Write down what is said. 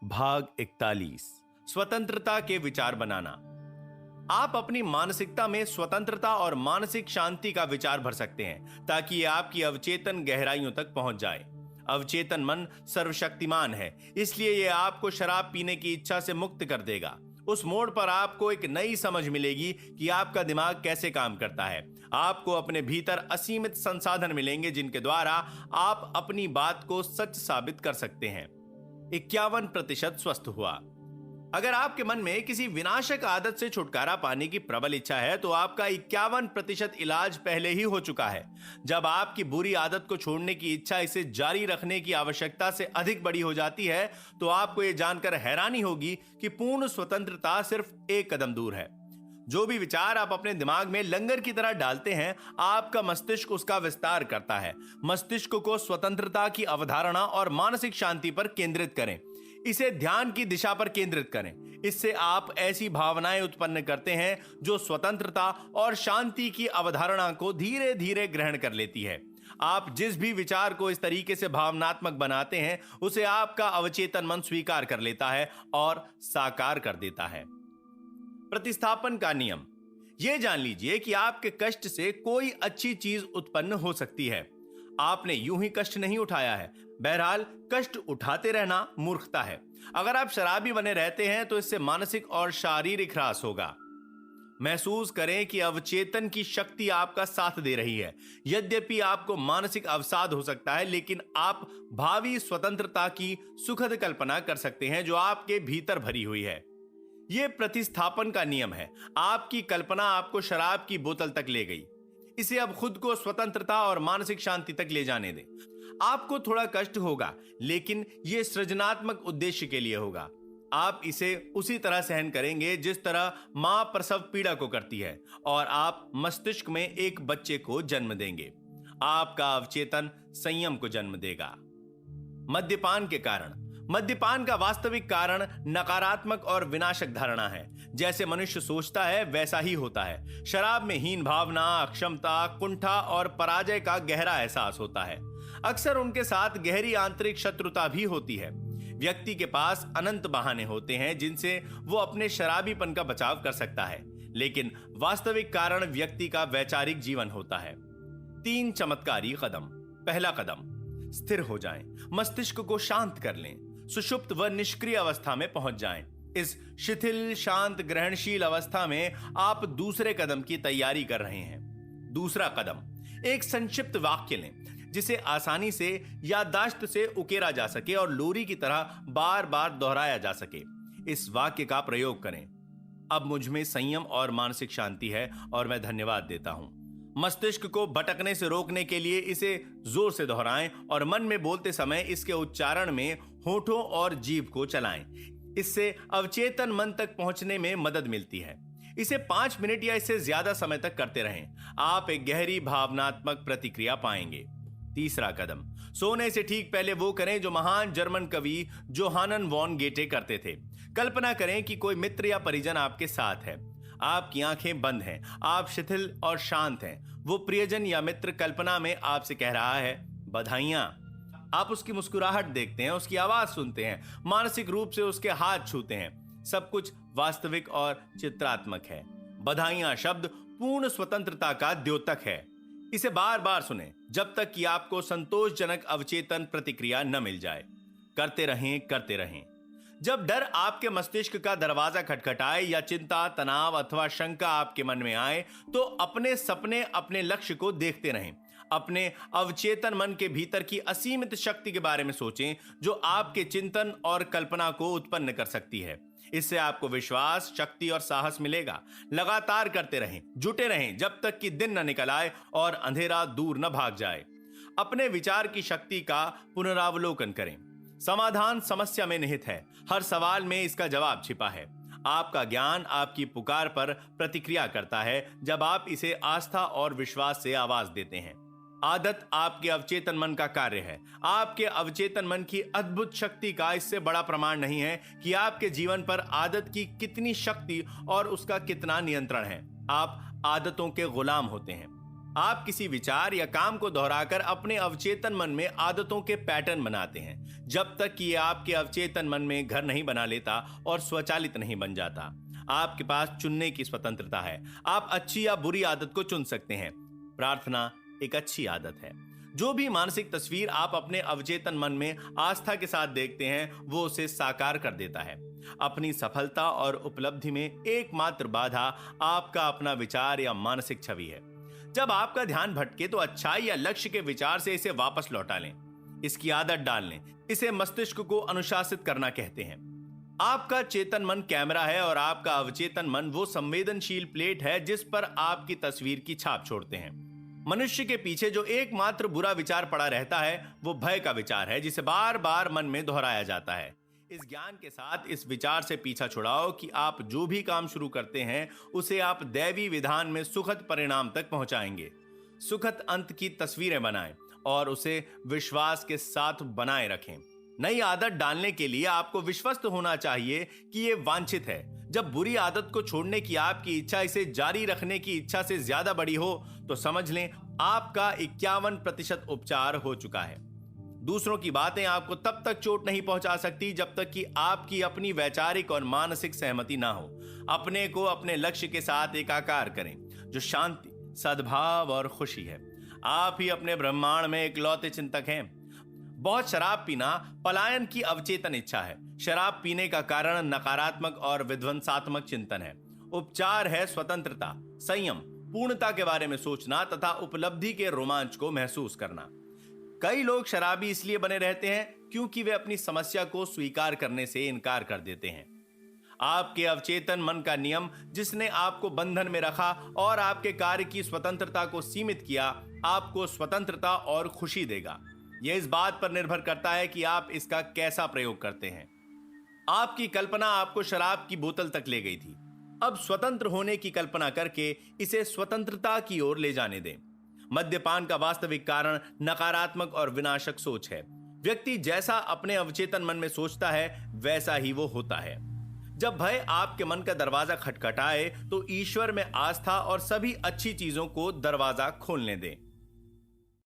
भाग 41 स्वतंत्रता के विचार बनाना। आप अपनी मानसिकता में स्वतंत्रता और मानसिक शांति का विचार भर सकते हैं ताकि ये आपकी अवचेतन गहराइयों तक पहुंच जाए। अवचेतन मन सर्वशक्तिमान है, इसलिए यह आपको शराब पीने की इच्छा से मुक्त कर देगा। उस मोड़ पर आपको एक नई समझ मिलेगी कि आपका दिमाग कैसे काम करता है। आपको अपने भीतर असीमित संसाधन मिलेंगे जिनके द्वारा आप अपनी बात को सच साबित कर सकते हैं। 51% स्वस्थ हुआ। अगर आपके मन में किसी विनाशक आदत से छुटकारा पाने की प्रबल इच्छा है तो आपका 51% इलाज पहले ही हो चुका है। जब आपकी बुरी आदत को छोड़ने की इच्छा इसे जारी रखने की आवश्यकता से अधिक बड़ी हो जाती है तो आपको यह जानकर हैरानी होगी कि पूर्ण स्वतंत्रता सिर्फ एक कदम दूर है। जो भी विचार आप अपने दिमाग में लंगर की तरह डालते हैं, आपका मस्तिष्क उसका विस्तार करता है। मस्तिष्क को स्वतंत्रता की अवधारणा और मानसिक शांति पर केंद्रित करें। इसे ध्यान की दिशा पर केंद्रित करें। इससे आप ऐसी भावनाएं उत्पन्न करते हैं जो स्वतंत्रता और शांति की अवधारणा को धीरे धीरे ग्रहण कर लेती है। आप जिस भी विचार को इस तरीके से भावनात्मक बनाते हैं उसे आपका अवचेतन मन स्वीकार कर लेता है और साकार कर देता है। प्रतिस्थापन का नियम। यह जान लीजिए कि आपके कष्ट से कोई अच्छी चीज उत्पन्न हो सकती है। आपने यूं ही कष्ट नहीं उठाया है। बहरहाल कष्ट उठाते रहना मूर्खता है। अगर आप शराबी बने रहते हैं तो इससे मानसिक और शारीरिक ह्रास होगा। महसूस करें कि अवचेतन की शक्ति आपका साथ दे रही है। यद्यपि आपको मानसिक अवसाद हो सकता है, लेकिन आप भावी स्वतंत्रता की सुखद कल्पना कर सकते हैं जो आपके भीतर भरी हुई है। यह प्रतिस्थापन का नियम है। आपकी कल्पना आपको शराब की बोतल तक ले गई। इसे अब खुद को स्वतंत्रता और मानसिक शांति तक ले जाने दें। आपको थोड़ा कष्ट होगा, लेकिन यह सृजनात्मक उद्देश्य के लिए होगा। आप इसे उसी तरह सहन करेंगे जिस तरह मां प्रसव पीड़ा को करती है, और आप मस्तिष्क में एक बच्चे को जन्म देंगे। आपका अवचेतन संयम को जन्म देगा। मद्यपान के कारण। मद्यपान का वास्तविक कारण नकारात्मक और विनाशक धारणा है। जैसे मनुष्य सोचता है वैसा ही होता है। शराब में हीन भावना, अक्षमता, कुंठा और पराजय का गहरा एहसास होता है। अक्सर उनके साथ गहरी आंतरिक शत्रुता भी होती है। व्यक्ति के पास अनंत बहाने होते हैं जिनसे वो अपने शराबीपन का बचाव कर सकता है, लेकिन वास्तविक कारण व्यक्ति का वैचारिक जीवन होता है। 3 चमत्कारी कदम। पहला कदम, स्थिर हो जाएं। मस्तिष्क को शांत कर लें। सुषुप्त व निष्क्रिय अवस्था में पहुंच जाएं। इस शिथिल, शांत, ग्रहणशील अवस्था में आप दूसरे कदम की तैयारी कर रहे हैं। दूसरा कदम, एक संक्षिप्त वाक्य लें जिसे आसानी से याददाश्त से उकेरा जा सके और लोरी की तरह बार बार दोहराया जा सके। इस वाक्य का प्रयोग करें। अब मुझ में संयम और मानसिक शांति है और मैं धन्यवाद देता हूं। मस्तिष्क को भटकने से रोकने के लिए इसे जोर से दोहराएं और मन में बोलते समय इसके उच्चारण में होठों और जीभ को चलाएं। इससे अवचेतन मन तक पहुंचने में मदद मिलती है। इसे 5 मिनट या इससे ज्यादा समय तक करते रहें। आप एक गहरी भावनात्मक प्रतिक्रिया पाएंगे। तीसरा कदम, सोने से ठीक पहले वो करें जो महान जर्मन कवि जोहानन वॉन गेटे करते थे। कल्पना करें कि कोई मित्र या परिजन आपके साथ है। आपकी आंखें बंद हैं, आप शिथिल और शांत हैं। वो प्रियजन या मित्र कल्पना में आपसे कह रहा है, बधाइयां। आप उसकी मुस्कुराहट देखते हैं, उसकी आवाज सुनते हैं, मानसिक रूप से उसके हाथ छूते हैं। सब कुछ वास्तविक और चित्रात्मक है। बधाइयां शब्द पूर्ण स्वतंत्रता का द्योतक है। इसे बार बार सुने जब तक कि आपको संतोषजनक अवचेतन प्रतिक्रिया न मिल जाए। करते रहें, करते रहें। जब डर आपके मस्तिष्क का दरवाजा खटखटाए या चिंता, तनाव अथवा शंका आपके मन में आए तो अपने सपने, अपने लक्ष्य को देखते रहें। अपने अवचेतन मन के भीतर की असीमित शक्ति के बारे में सोचें जो आपके चिंतन और कल्पना को उत्पन्न कर सकती है। इससे आपको विश्वास, शक्ति और साहस मिलेगा। लगातार करते रहें, जुटे रहें जब तक कि दिन न निकल आए और अंधेरा दूर न भाग जाए। अपने विचार की शक्ति का पुनरावलोकन करें। समाधान समस्या में निहित है। हर सवाल में इसका जवाब छिपा है। आपका ज्ञान आपकी पुकार पर प्रतिक्रिया करता है जब आप इसे आस्था और विश्वास से आवाज देते हैं। आदत आपके अवचेतन मन का कार्य है। आपके अवचेतन मन की अद्भुत शक्ति का इससे बड़ा प्रमाण नहीं है कि आपके जीवन पर आदत की कितनी शक्ति और उसका कितना नियंत्रण है। आप आदतों के गुलाम होते हैं। आप किसी विचार या काम को दोहराकर अपने अवचेतन मन में आदतों के पैटर्न बनाते हैं, जब तक कि यह आपके अवचेतन मन में घर नहीं बना लेता और स्वचालित नहीं बन जाता। आपके पास चुनने की स्वतंत्रता है। आप अच्छी या बुरी आदत को चुन सकते हैं। प्रार्थना एक अच्छी आदत है। जो भी मानसिक तस्वीर आप अपने अवचेतन मन में आस्था के साथ देखते हैं, वो उसे साकार कर देता है। अपनी सफलता और उपलब्धि में एकमात्र बाधा आपका अपना विचार या मानसिक छवि है। जब आपका ध्यान भटके तो अच्छाई या लक्ष्य के विचार से इसे वापस लौटा लें, इसकी आदत डाल लें। इसे मस्तिष्क को अनुशासित करना कहते हैं। आपका चेतन मन कैमरा है और आपका अवचेतन मन वो संवेदनशील प्लेट है जिस पर आपकी तस्वीर की छाप छोड़ते हैं। मनुष्य के पीछे जो एकमात्र बुरा विचार पड़ा रहता है वो भय का विचार है, जिसे बार बार मन में दोहराया जाता है। इस ज्ञान के साथ इस विचार से पीछा छुड़ाओ कि आप जो भी काम शुरू करते हैं उसे आप दैवी विधान में सुखद परिणाम तक पहुंचाएंगे। सुखद अंत की तस्वीरें बनाएं और उसे विश्वास के साथ बनाए रखें। नई आदत डालने के लिए आपको विश्वस्त होना चाहिए कि यह वांछित है। जब बुरी आदत को छोड़ने की आपकी इच्छा इसे जारी रखने की इच्छा से ज्यादा बड़ी हो तो समझ लें आपका 51% उपचार हो चुका है। दूसरों की बातें आपको तब तक चोट नहीं पहुंचा सकती जब तक कि आपकी अपनी वैचारिक और मानसिक सहमति ना हो। अपने को अपने लक्ष्य के साथ एकाकार करें, जो शांति, सद्भाव और खुशी है। आप ही अपने ब्रह्मांड में इकलौते चिंतक हैं। बहुत शराब पीना पलायन की अवचेतन इच्छा है। शराब पीने का कारण नकारात्मक और विध्वंसात्मक चिंतन है। उपचार है स्वतंत्रता, संयम, पूर्णता के बारे में सोचना तथा उपलब्धि के रोमांच को महसूस करना। कई लोग शराबी इसलिए बने रहते हैं क्योंकि वे अपनी समस्या को स्वीकार करने से इनकार कर देते हैं। आपके अवचेतन मन का नियम, जिसने आपको बंधन में रखा और आपके कार्य की स्वतंत्रता को सीमित किया, आपको स्वतंत्रता और खुशी देगा। यह इस बात पर निर्भर करता है कि आप इसका कैसा प्रयोग करते हैं। आपकी कल्पना आपको शराब की बोतल तक ले गई थी। अब स्वतंत्र होने की कल्पना करके इसे स्वतंत्रता की ओर ले जाने दें। मद्यपान का वास्तविक कारण नकारात्मक और विनाशक सोच है। व्यक्ति जैसा अपने अवचेतन मन में सोचता है वैसा ही वो होता है। जब भय आपके मन का दरवाजा खटखटाए तो ईश्वर में आस्था और सभी अच्छी चीजों को दरवाजा खोलने दें।